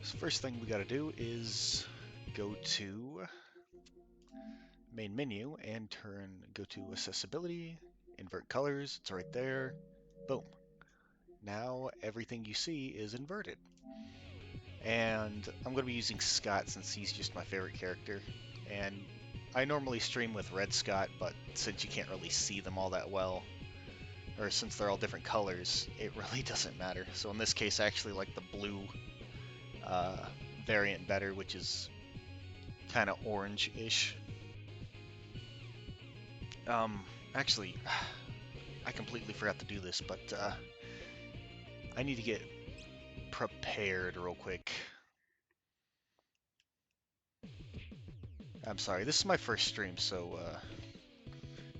So first thing we got to do is go to main menu and go to accessibility, invert colors, it's right there. Boom. Now everything you see is inverted. And I'm going to be using Scott since he's just my favorite character. And I normally stream with Red Scott, but since you can't really see them all that well, or since they're all different colors, it really doesn't matter. So in this case, I actually like the blue uh, variant better, which is kind of orange-ish. Actually, I completely forgot to do this, but I need to get prepared real quick. I'm sorry, this is my first stream, so,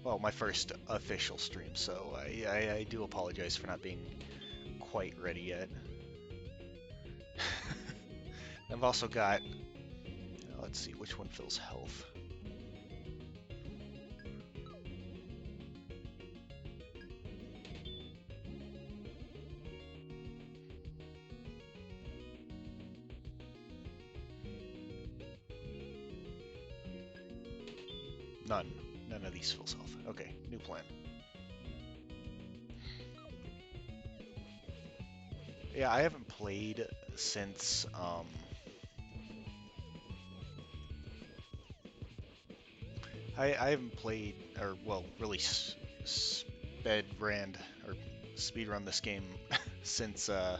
well, my first official stream, so I do apologize for not being quite ready yet. I've also got, let's see, which one fills health? None. None of these fills health. Okay, new plan. Yeah, I haven't played since, I haven't played, or, well, really speedrun this game since, I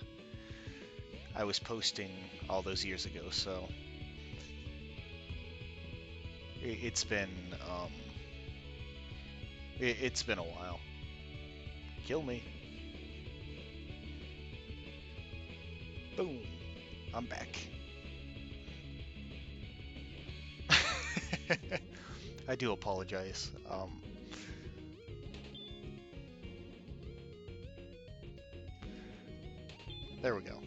was posting all those years ago, so it's been, it's been a while. Kill me. Boom. I'm back. I do apologize. There we go.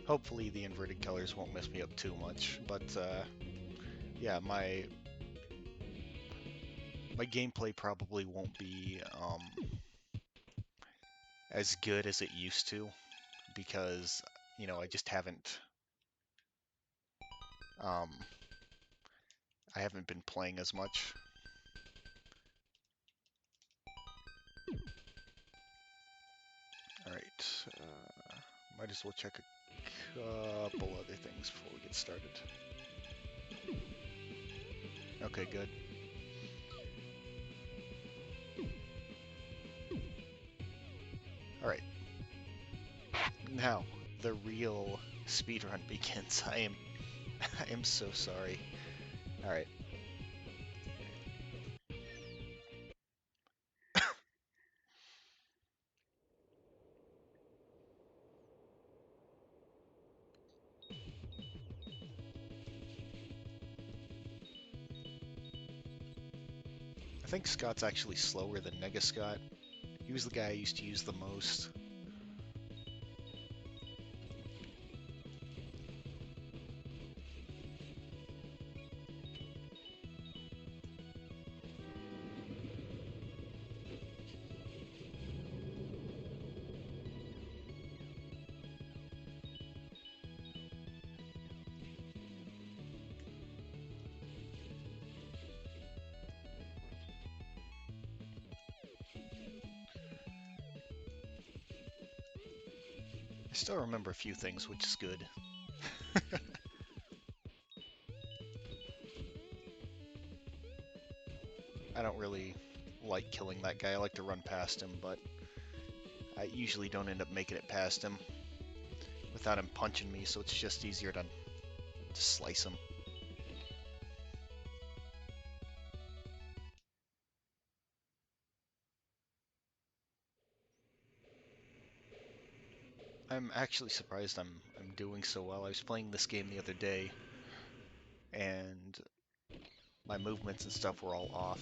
Hopefully the inverted colors won't mess me up too much, but yeah, my gameplay probably won't be as good as it used to because, you know, I just haven't I haven't been playing as much. Alright, might as well check a couple other things before we get started. Okay, good. Alright. Now, the real speedrun begins. I am so sorry. Alright. I think Scott's actually slower than Nega Scott. He was the guy I used to use the most. I still remember a few things, which is good. I don't really like killing that guy. I like to run past him, but I usually don't end up making it past him without him punching me, so it's just easier to slice him. I'm actually surprised I'm doing so well. I was playing this game the other day, and my movements and stuff were all off.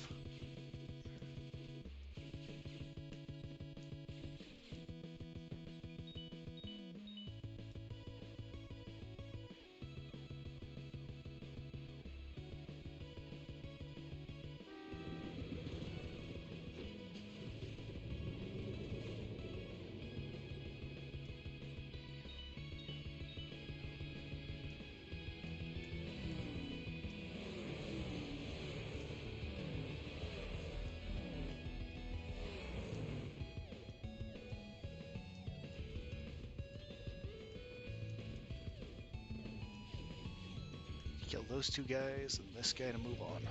Kill those two guys and this guy to move on.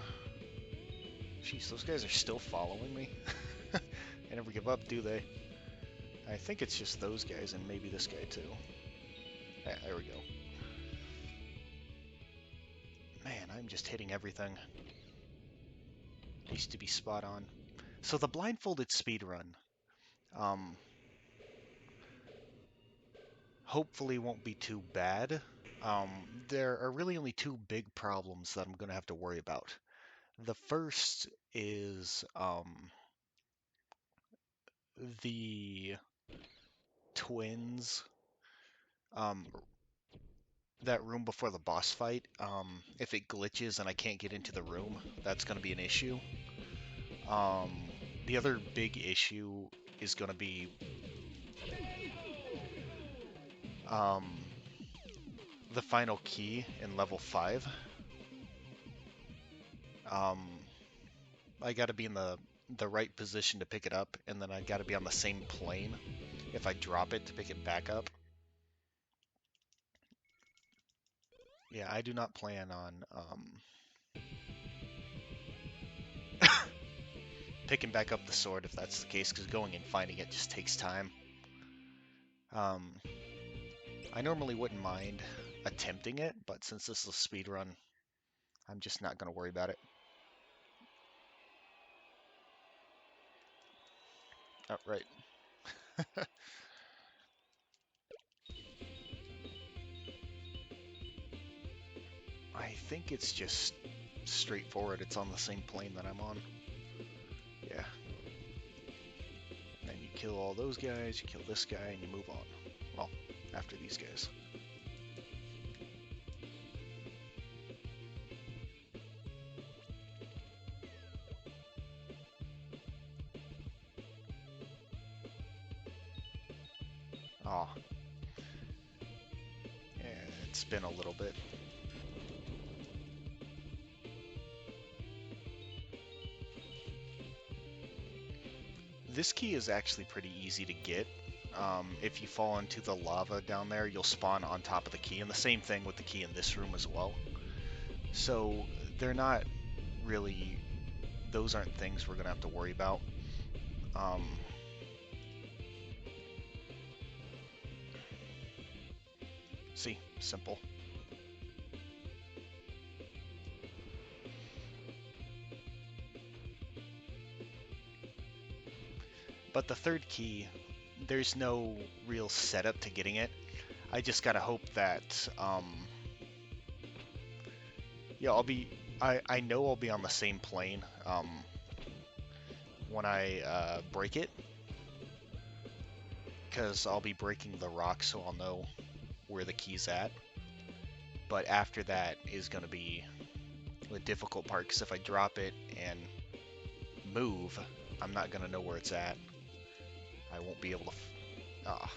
Jeez, those guys are still following me. They never give up, do they? I think it's just those guys and maybe this guy too. Yeah, there we go. Man, I'm just hitting everything. Used to be spot on. So the blindfolded speedrun, um, hopefully won't be too bad. Um, there are really only two big problems that I'm going to have to worry about. The first is the twins, um, that room before the boss fight. If it glitches and I can't get into the room, that's going to be an issue. Um, the other big issue is going to be um, the final key in level 5. Um, I got to be in the right position to pick it up, and then I got to be on the same plane if I drop it to pick it back up. Yeah, I do not plan on picking back up the sword if that's the case, because going and finding it just takes time. Um, I normally wouldn't mind attempting it, but since this is a speed run, I'm just not going to worry about it. Oh, right. I think it's just straightforward. It's on the same plane that I'm on. Yeah. Then you kill all those guys, you kill this guy, and you move on. Well, after these guys. Aw. Yeah, it's been a little bit. This key is actually pretty easy to get. If you fall into the lava down there, you'll spawn on top of the key, and the same thing with the key in this room as well. So they're not really, those aren't things we're gonna have to worry about. Um, see, simple. But the third key, there's no real setup to getting it. I just gotta hope that, yeah, I know I'll be on the same plane, when I, break it, because I'll be breaking the rock, so I'll know where the key's at. But after that is gonna be the difficult part, because if I drop it and move, I'm not gonna know where it's at. I won't be able to, ah,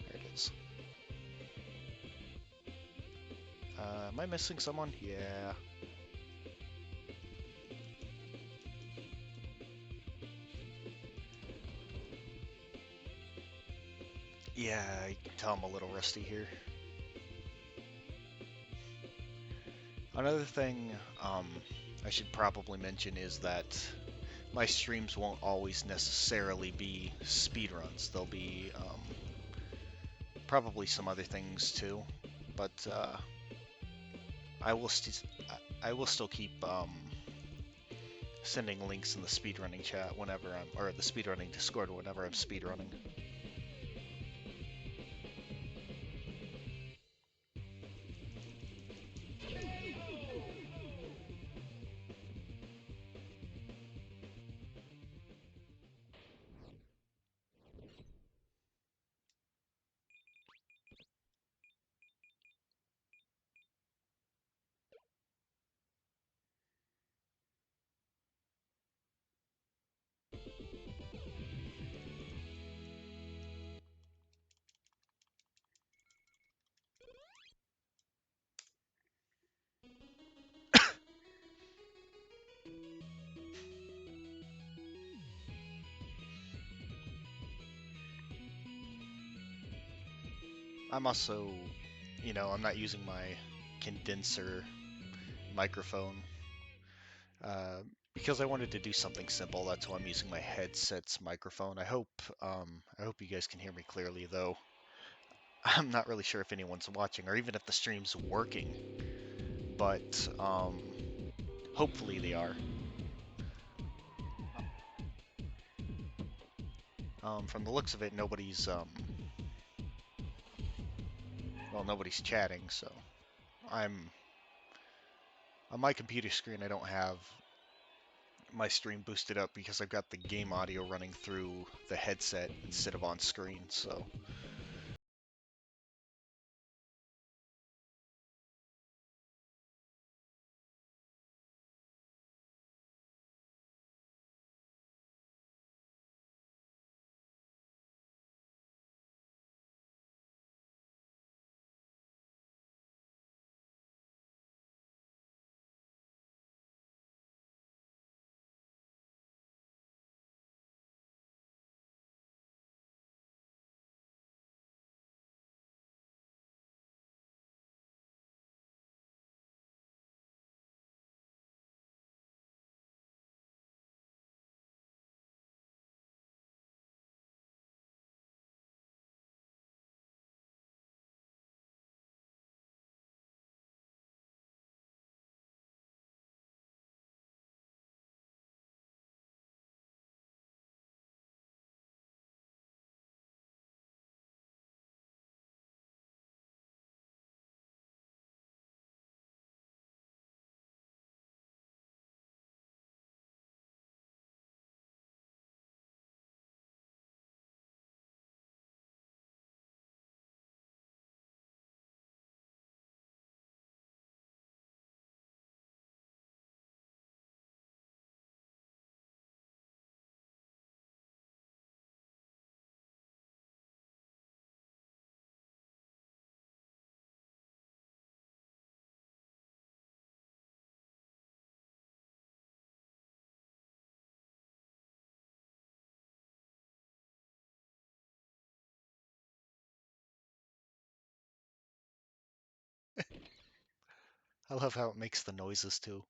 there it is. Am I missing someone? Yeah. Yeah, I can tell I'm a little rusty here. Another thing I should probably mention is that my streams won't always necessarily be speedruns. There'll be probably some other things too, but I will I will still keep sending links in the speedrunning chat whenever or the speedrunning Discord whenever I'm speedrunning. I'm also, I'm not using my condenser microphone uh, because I wanted to do something simple. That's why I'm using my headset's microphone. I hope you guys can hear me clearly, though. I'm not really sure if anyone's watching or even if the stream's working, but hopefully they are. From the looks of it, nobody's chatting, so I'm on my computer screen. I don't have my stream boosted up because I've got the game audio running through the headset instead of on screen. So I love how it makes the noises too,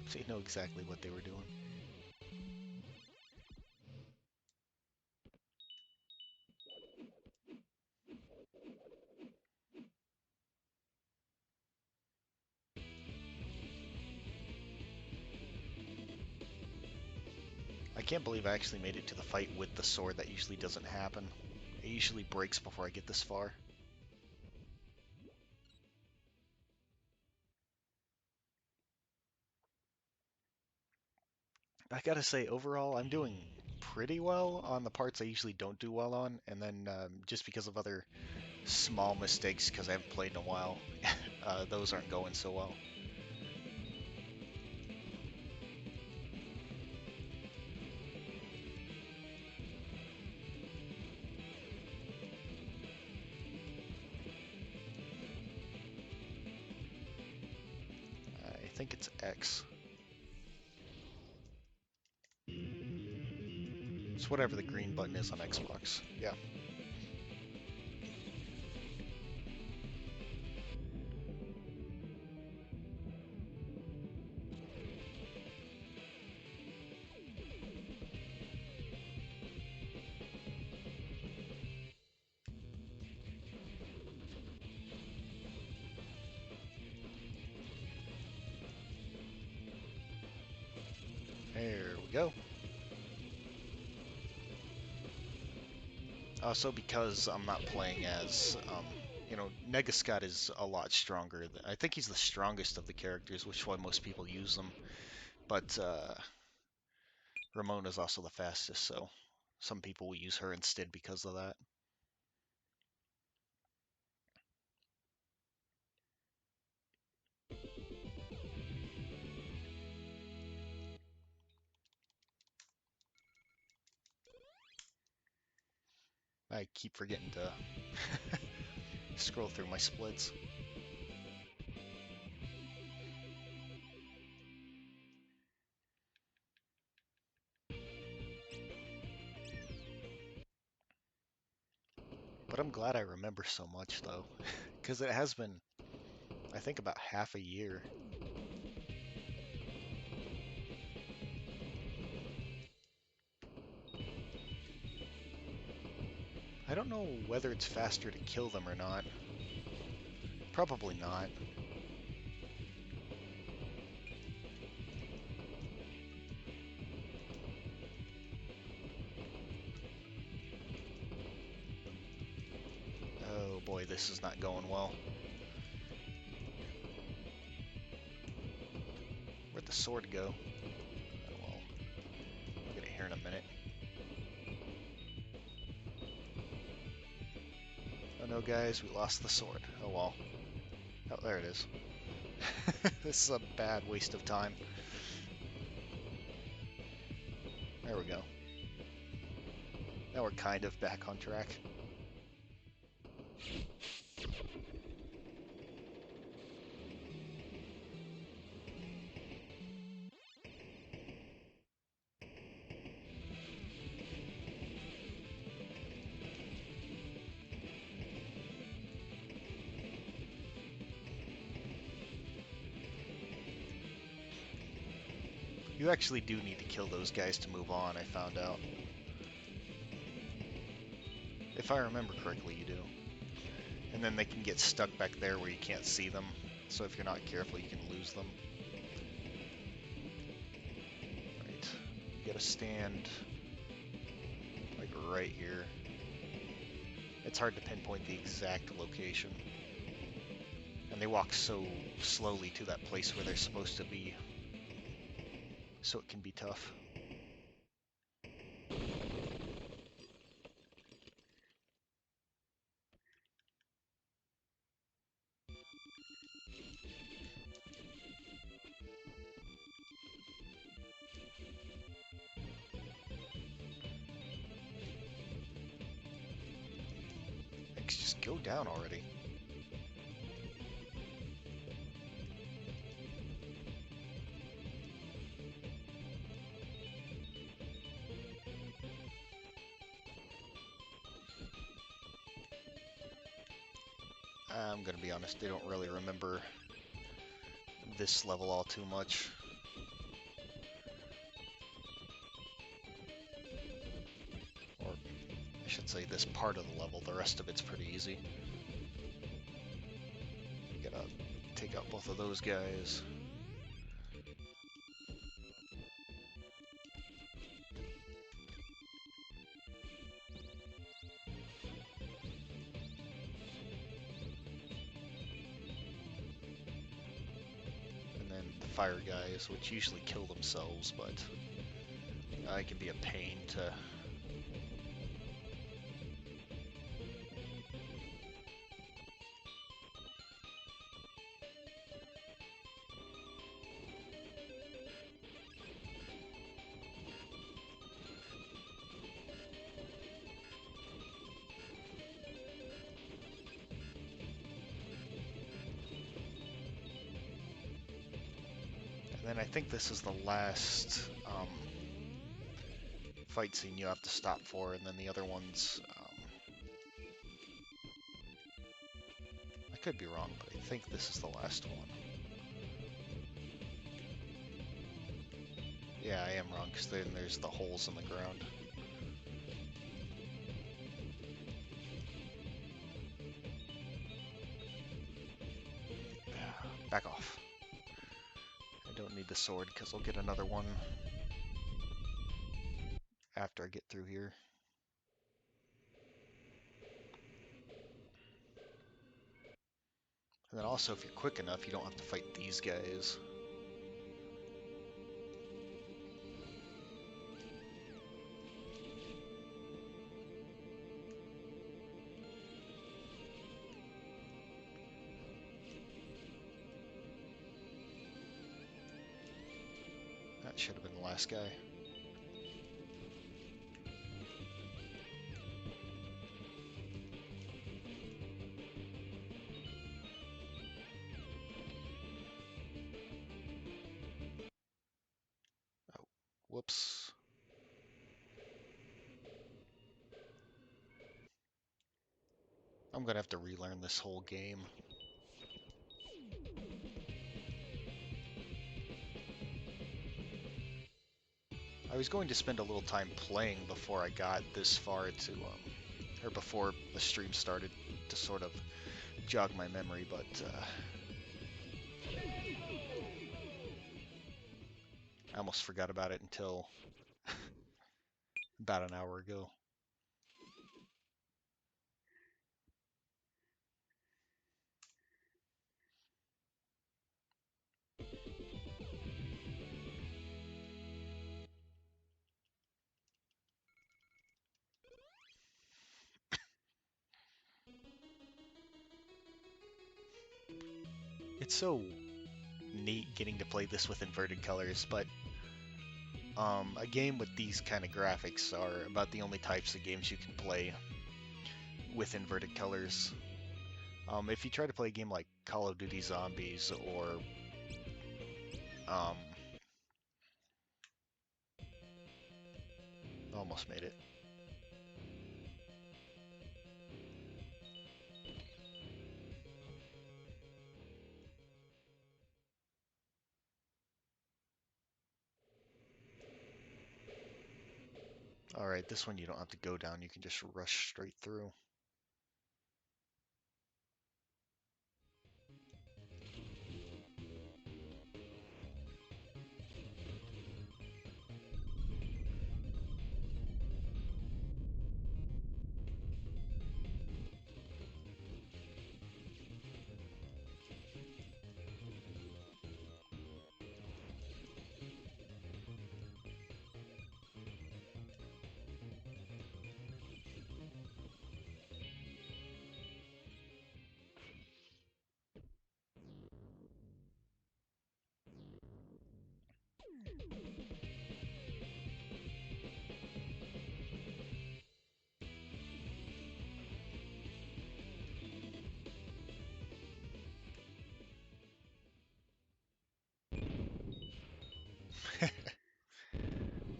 so you know exactly what they were doing. I can't believe I actually made it to the fight with the sword. That usually doesn't happen. It usually breaks before I get this far. I gotta say, overall, I'm doing pretty well on the parts I usually don't do well on, and then just because of other small mistakes, because I haven't played in a while, those aren't going so well. I think it's X. It's whatever the green button is on Xbox. Yeah. There we go. Also, because I'm not playing as, Negascott is a lot stronger. I think he's the strongest of the characters, which is why most people use them. But Ramona is also the fastest, so some people will use her instead because of that. I keep forgetting to scroll through my splits. But I'm glad I remember so much though, because it has been, I think, about half a year. I don't know whether it's faster to kill them or not. Probably not. Oh boy, this is not going well. Where'd the sword go? Oh well, I'll get it here in a minute. Oh no, guys, we lost the sword. Oh well. Oh, there it is. This is a bad waste of time. There we go. Now we're kind of back on track. You actually do need to kill those guys to move on, I found out. If I remember correctly, you do. And then they can get stuck back there where you can't see them. So if you're not careful, you can lose them. Right. You gotta stand like right here. It's hard to pinpoint the exact location. And they walk so slowly to that place where they're supposed to be. So it can be tough. Just go down already. I'm gonna be honest, I don't really remember this level all too much. Or I should say this part of the level. The rest of it's pretty easy. You gotta take out both of those guys. And then the fire guys, which usually kill themselves, but it can be a pain to... And then I think this is the last fight scene you have to stop for, and then the other ones... I could be wrong, but I think this is the last one. Yeah, I am wrong, because then there's the holes in the ground. Back off. I don't need the sword, because I'll get another one after I get through here. And then also, if you're quick enough, you don't have to fight these guys. That should have been the last guy. Oh, whoops. I'm gonna have to relearn this whole game. I was going to spend a little time playing before I got this far to, or before the stream started to sort of jog my memory, but I almost forgot about it until about an hour ago. It's so neat getting to play this with inverted colors, but a game with these kind of graphics are about the only types of games you can play with inverted colors. If you try to play a game like Call of Duty Zombies or um, almost made it. All right, this one you don't have to go down. You can just rush straight through.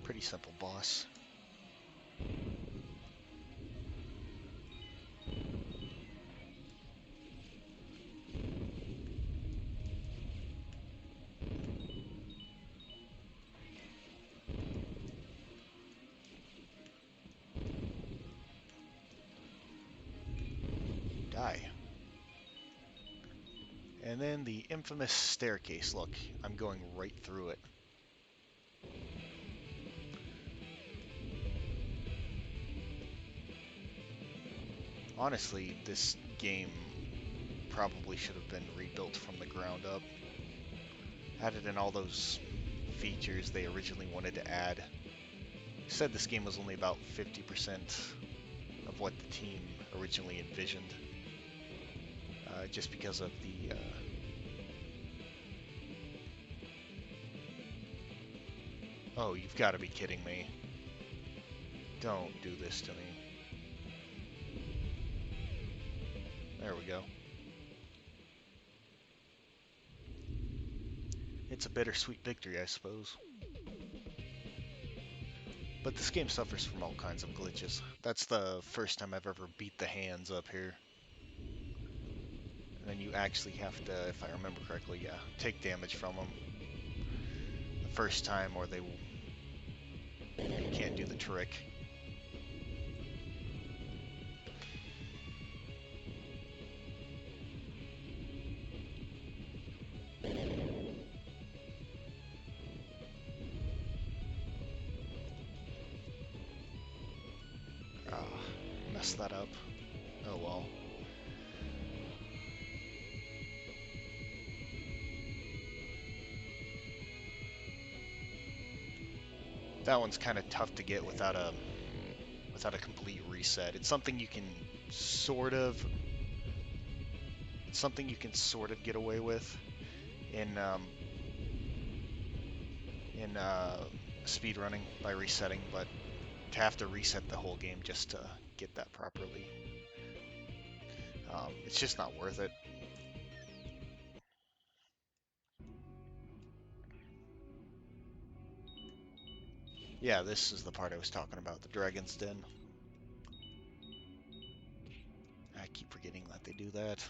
Pretty simple boss. Die. And then the infamous staircase. Look, I'm going right through it. Honestly, this game probably should have been rebuilt from the ground up. Added in all those features they originally wanted to add. Said this game was only about 50% of what the team originally envisioned. Just because of the oh, you've got to be kidding me. Don't do this to me. There we go. It's a bittersweet victory, I suppose. But this game suffers from all kinds of glitches. That's the first time I've ever beat the hands up here. And then you actually have to, if I remember correctly, yeah, take damage from them the first time or you can't do the trick. Ah, messed that up. Oh well. That one's kind of tough to get without a complete reset. It's something you can sort of get away with in speedrunning by resetting, but to have to reset the whole game just to get that properly, it's just not worth it. Yeah, this is the part I was talking about, the Dragon's Den. keep forgetting that they do that.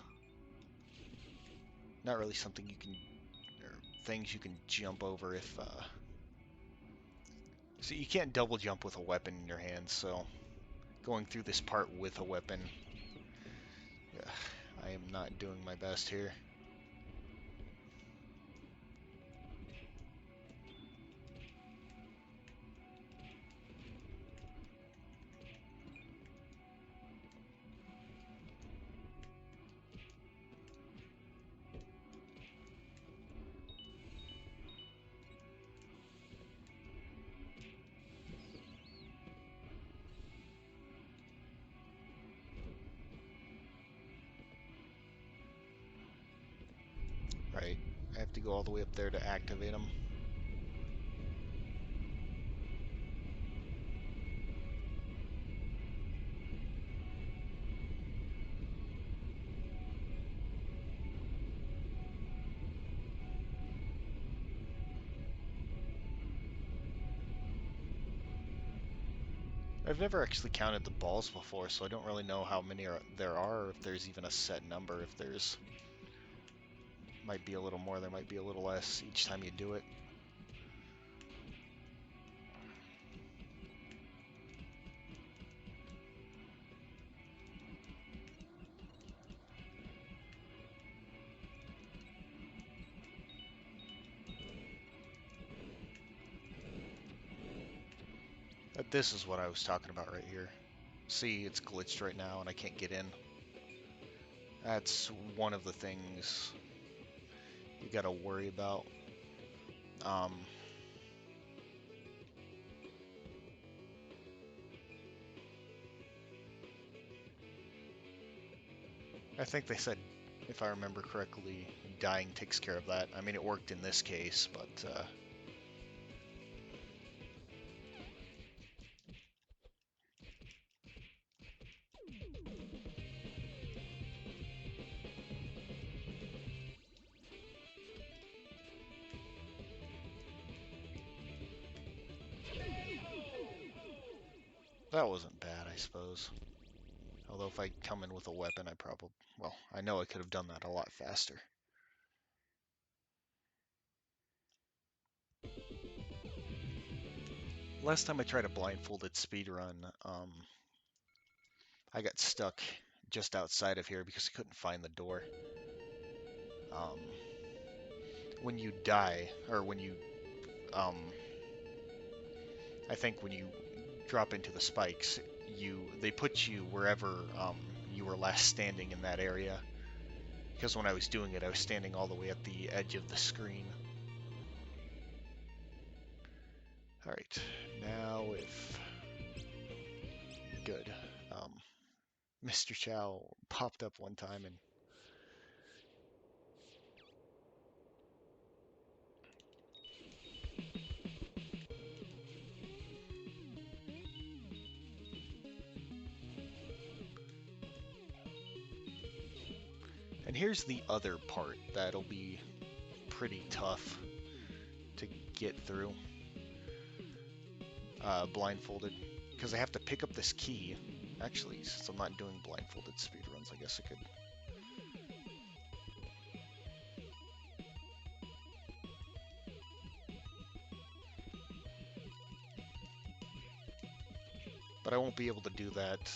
Not really something you can, or things you can jump over if, so you can't double jump with a weapon in your hand, so going through this part with a weapon, I am not doing my best here. Right, I have to go all the way up there to activate them. I've never actually counted the balls before, so I don't really know how many there are, or if there's even a set number. If there's, might be a little more, there might be a little less each time you do it. This is what I was talking about right here. See, it's glitched right now and I can't get in. That's one of the things you gotta worry about. I think they said, if I remember correctly, dying takes care of that. I mean, it worked in this case, but that wasn't bad, I suppose. Although if I'd come in with a weapon, I probably, well, I know I could have done that a lot faster. Last time I tried a blindfolded speedrun, I got stuck just outside of here because I couldn't find the door. Um, when you die, or when you, um, I think when you drop into the spikes, they put you wherever you were last standing in that area. Because when I was doing it, I was standing all the way at the edge of the screen. Alright, now if... Good. Mr. Chow popped up one time and... And here's the other part that'll be pretty tough to get through. Blindfolded. Because I have to pick up this key. Actually, since I'm not doing blindfolded speedruns, I guess I could... But I won't be able to do that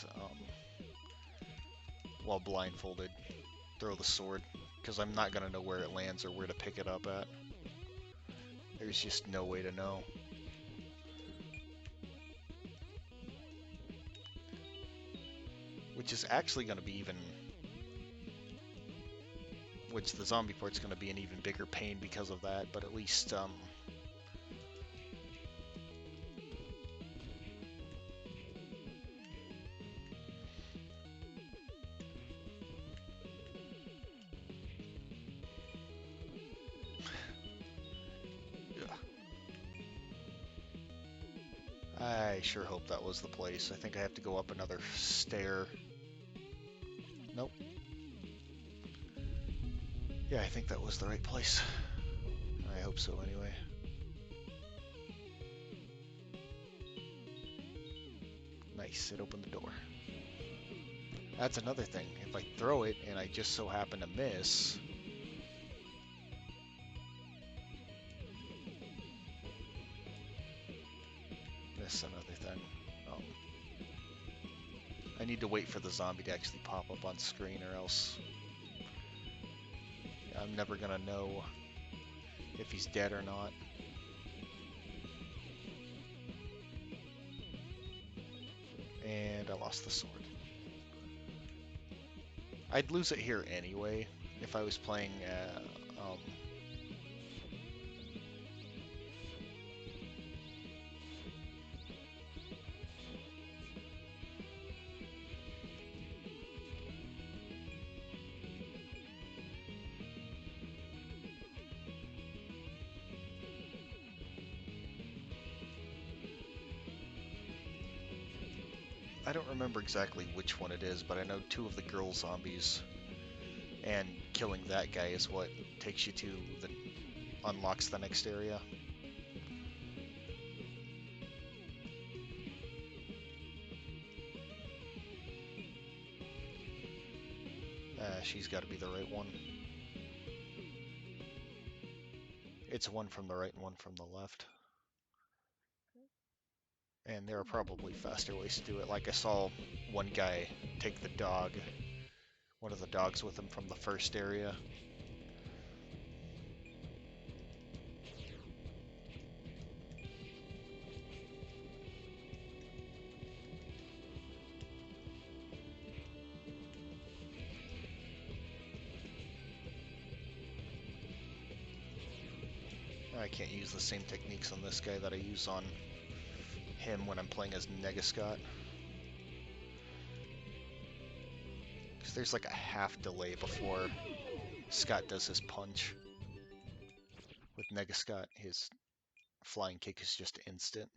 while blindfolded. Throw the sword. Because I'm not going to know where it lands or where to pick it up at. There's just no way to know. Which is actually going to be even... Which the zombie part's going to be an even bigger pain because of that, but at least, I sure hope that was the place. I think I have to go up another stair. Nope. Yeah, I think that was the right place. I hope so anyway. Nice, it opened the door. That's another thing. If I throw it and I just so happen to miss, that's another thing. Um, I need to wait for the zombie to actually pop up on screen, or else I'm never gonna know if he's dead or not. And I lost the sword. I'd lose it here anyway if I was playing. I don't remember exactly which one it is, but I know two of the girl zombies, and killing that guy is what takes you to the unlocks the next area. She's got to be the right one. It's one from the right and one from the left. And there are probably faster ways to do it. Like I saw one guy take the dog, one of the dogs with him from the first area. I can't use the same techniques on this guy that I use on him when I'm playing as Negascott. Because there's like a half delay before Scott does his punch. With Negascott, his flying kick is just instant.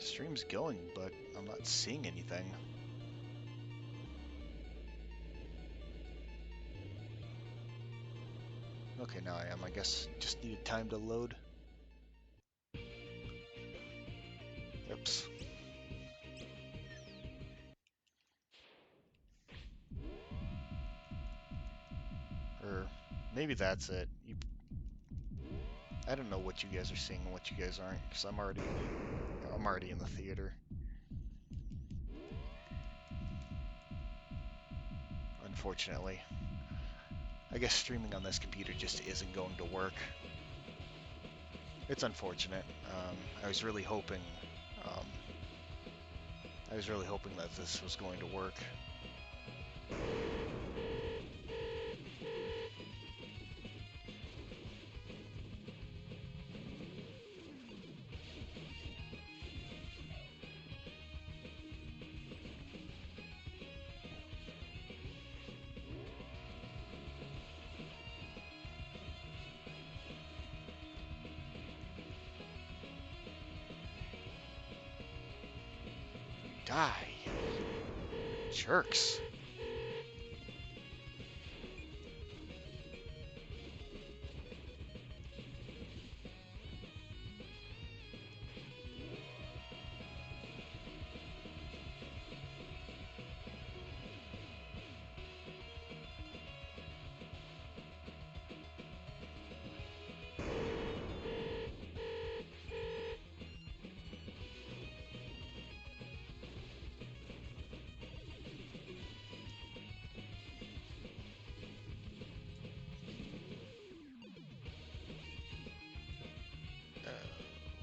Stream's going, but I'm not seeing anything. Okay, now I am. I guess just needed time to load. Oops. Or maybe that's it. I don't know what you guys are seeing and what you guys aren't, because I'm already in the theater. Unfortunately. I guess streaming on this computer just isn't going to work. It's unfortunate. I was really hoping um, that this was going to work. Die! Jerks!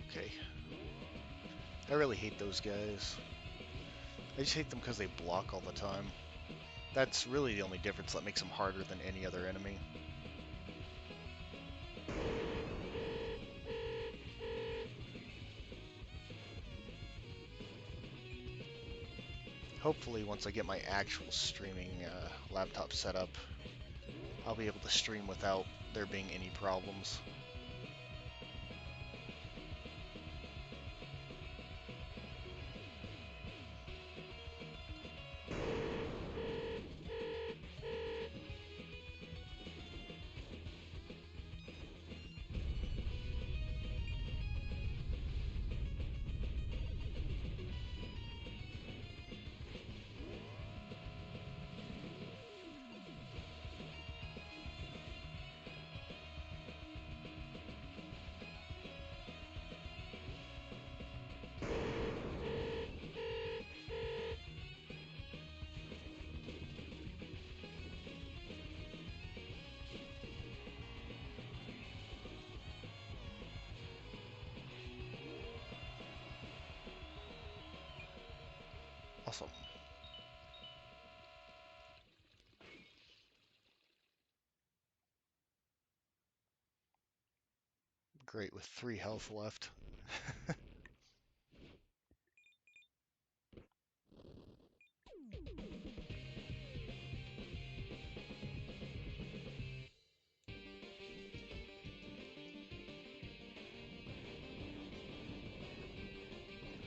Okay. I really hate those guys. I just hate them because they block all the time. That's really the only difference that makes them harder than any other enemy. Hopefully, once I get my actual streaming laptop set up, I'll be able to stream without there being any problems. Awesome. Great with 3 health left. I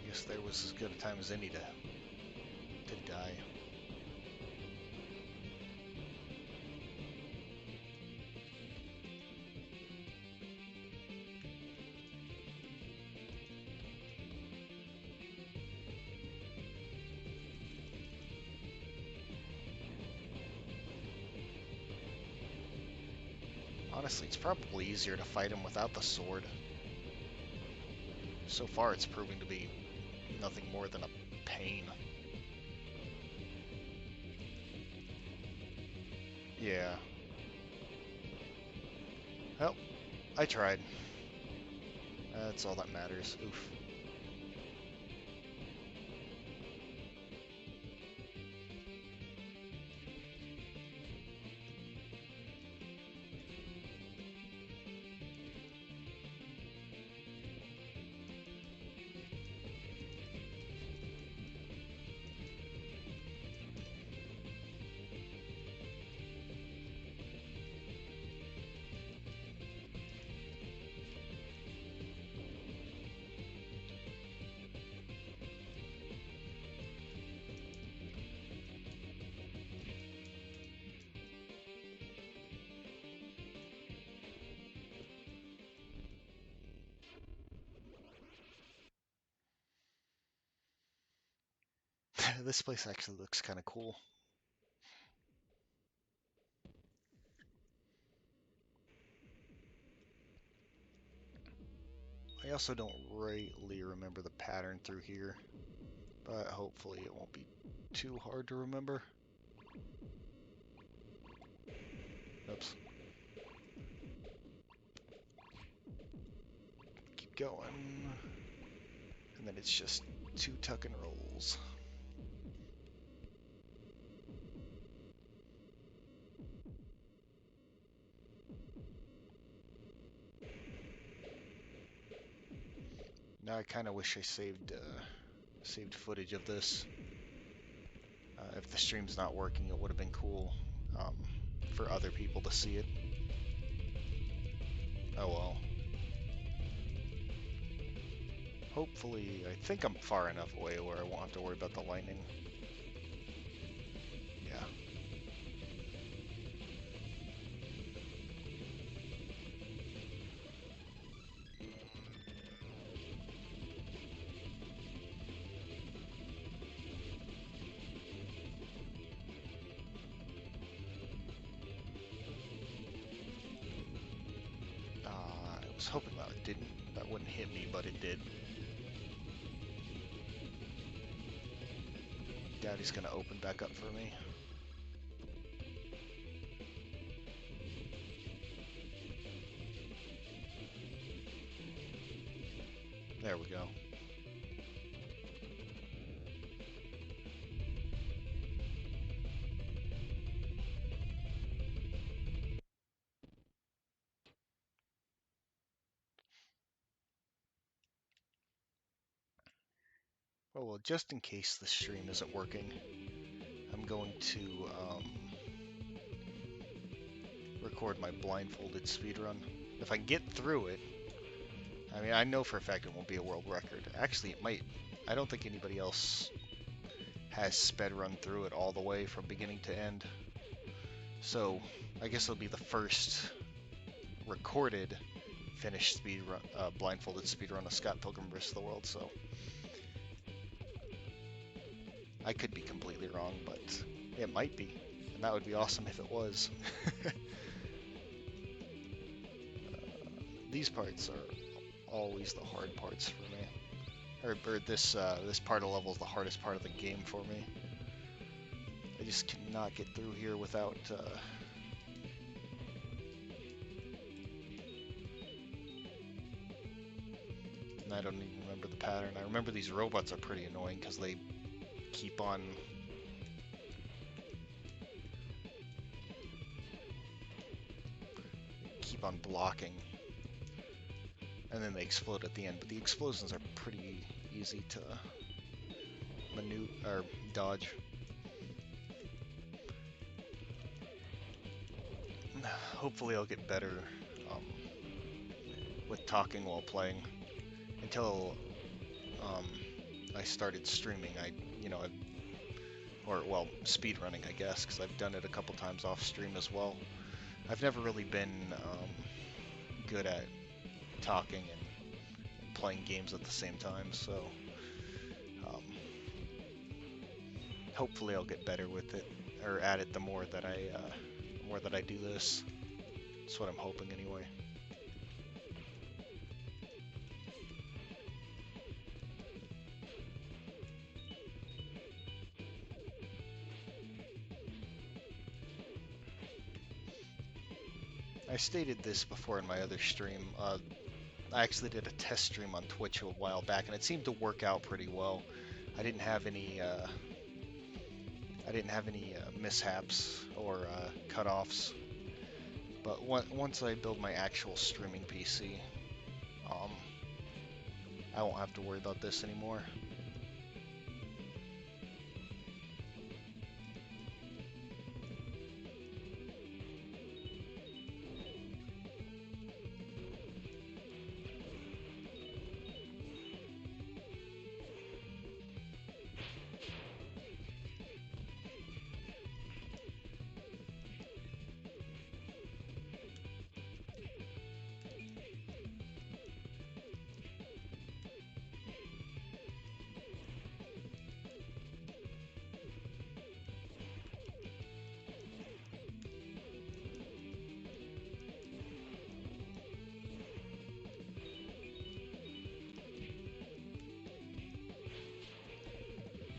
guess there was as good a time as any to die. Honestly, it's probably easier to fight him without the sword. So far, it's proving to be nothing more than a pain. Yeah. Well, I tried. That's all that matters. Oof. This place actually looks kind of cool. I also don't rightly remember the pattern through here, but hopefully it won't be too hard to remember. Oops. Keep going. And then it's just 2 tuck and rolls. Now I kind of wish I saved footage of this. If the stream's not working, it would have been cool for other people to see it. Oh well. Hopefully, I think I'm far enough away where I won't have to worry about the lightning. Yeah. I was hoping that wouldn't hit me, but it did. Daddy's gonna open back up for me. There we go. Oh well, just in case the stream isn't working, I'm going to record my blindfolded speedrun. If I can get through it, I mean, I know for a fact it won't be a world record. Actually, it might. I don't think anybody else has sped run through it all the way from beginning to end. So I guess it'll be the first recorded finished blindfolded speedrun of Scott Pilgrim vs. the World. So I could be completely wrong, but it might be, and that would be awesome if it was. These parts are always the hard parts for me. Or this part of the level is the hardest part of the game for me. I just cannot get through here without and I don't even remember the pattern. I remember these robots are pretty annoying because they keep on blocking, and then they explode at the end. But the explosions are pretty easy to maneuver or dodge. Hopefully, I'll get better with talking while playing. Until I started streaming, or well, speedrunning, I guess, because I've done it a couple times off stream as well. I've never really been good at talking and playing games at the same time, so um, hopefully I'll get better with it, or at it the more that I do this. That's what I'm hoping anyway. I stated this before in my other stream. I actually did a test stream on Twitch a while back, and it seemed to work out pretty well. I didn't have any mishaps or cutoffs. But once I build my actual streaming PC, um, I won't have to worry about this anymore.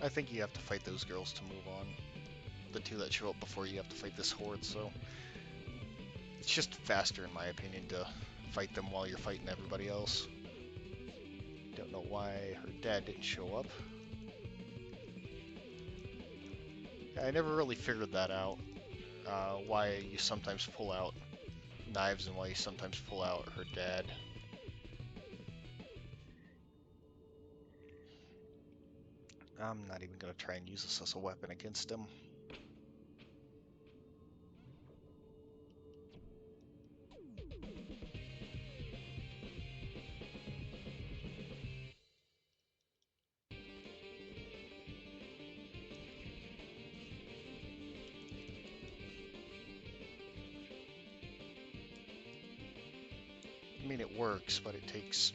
I think you have to fight those girls to move on. The two that show up before you have to fight this horde, so it's just faster in my opinion to fight them while you're fighting everybody else. Don't know why her dad didn't show up. I never really figured that out. Why you sometimes pull out knives and why you sometimes pull out her dad. I'm not even going to try and use this as a weapon against him. I mean, it works, but it takes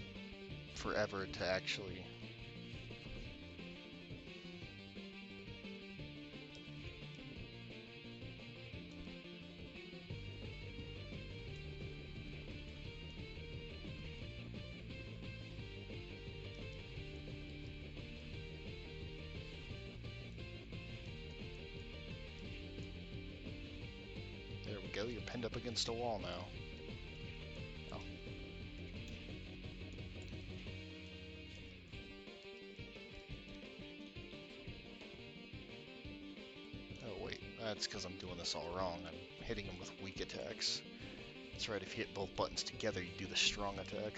forever to actually... There we go, you're pinned up against a wall now. Oh. Oh wait, that's because I'm doing this all wrong. I'm hitting him with weak attacks. That's right, if you hit both buttons together, you do the strong attack.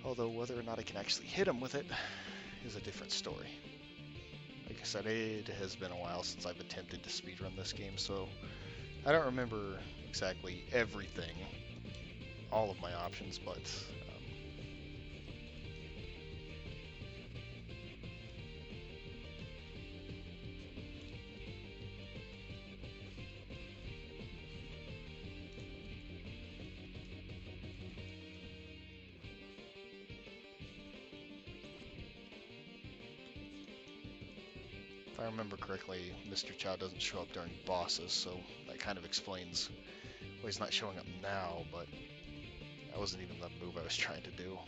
Although whether or not I can actually hit him with it is a different story. Like I said, it has been a while since I've attempted to speedrun this game, so I don't remember exactly everything, all of my options, but if I remember correctly, Mr. Chow doesn't show up during bosses, so that kind of explains why he's not showing up now, but that wasn't even the move I was trying to do.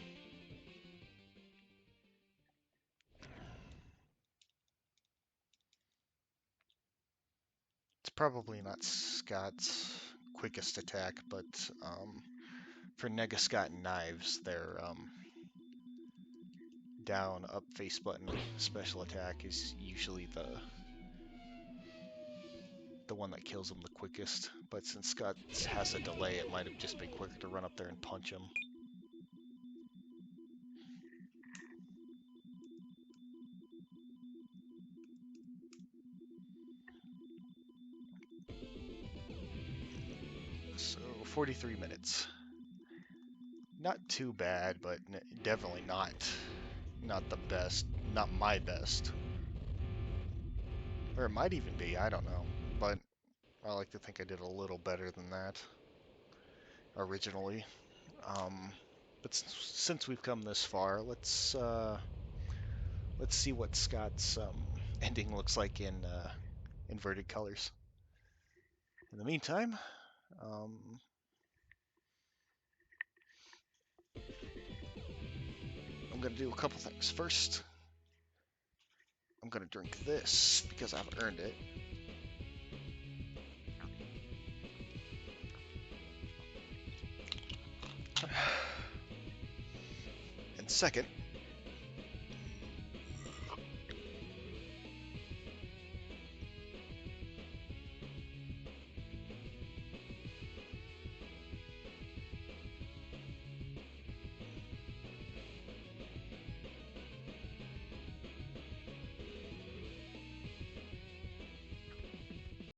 It's probably not Scott's quickest attack, but for Nega Scott knives, down, up, face button, special attack is usually the one that kills him the quickest. But since Scott has a delay, it might have just been quicker to run up there and punch him. So 43 minutes. Not too bad, but definitely not the best, not my best. Or it might even be, I don't know. But I like to think I did a little better than that originally. But since we've come this far, let's see what Scott's ending looks like in inverted colors. In the meantime, um, I'm gonna do a couple things. First, I'm gonna drink this because I've earned it. And second,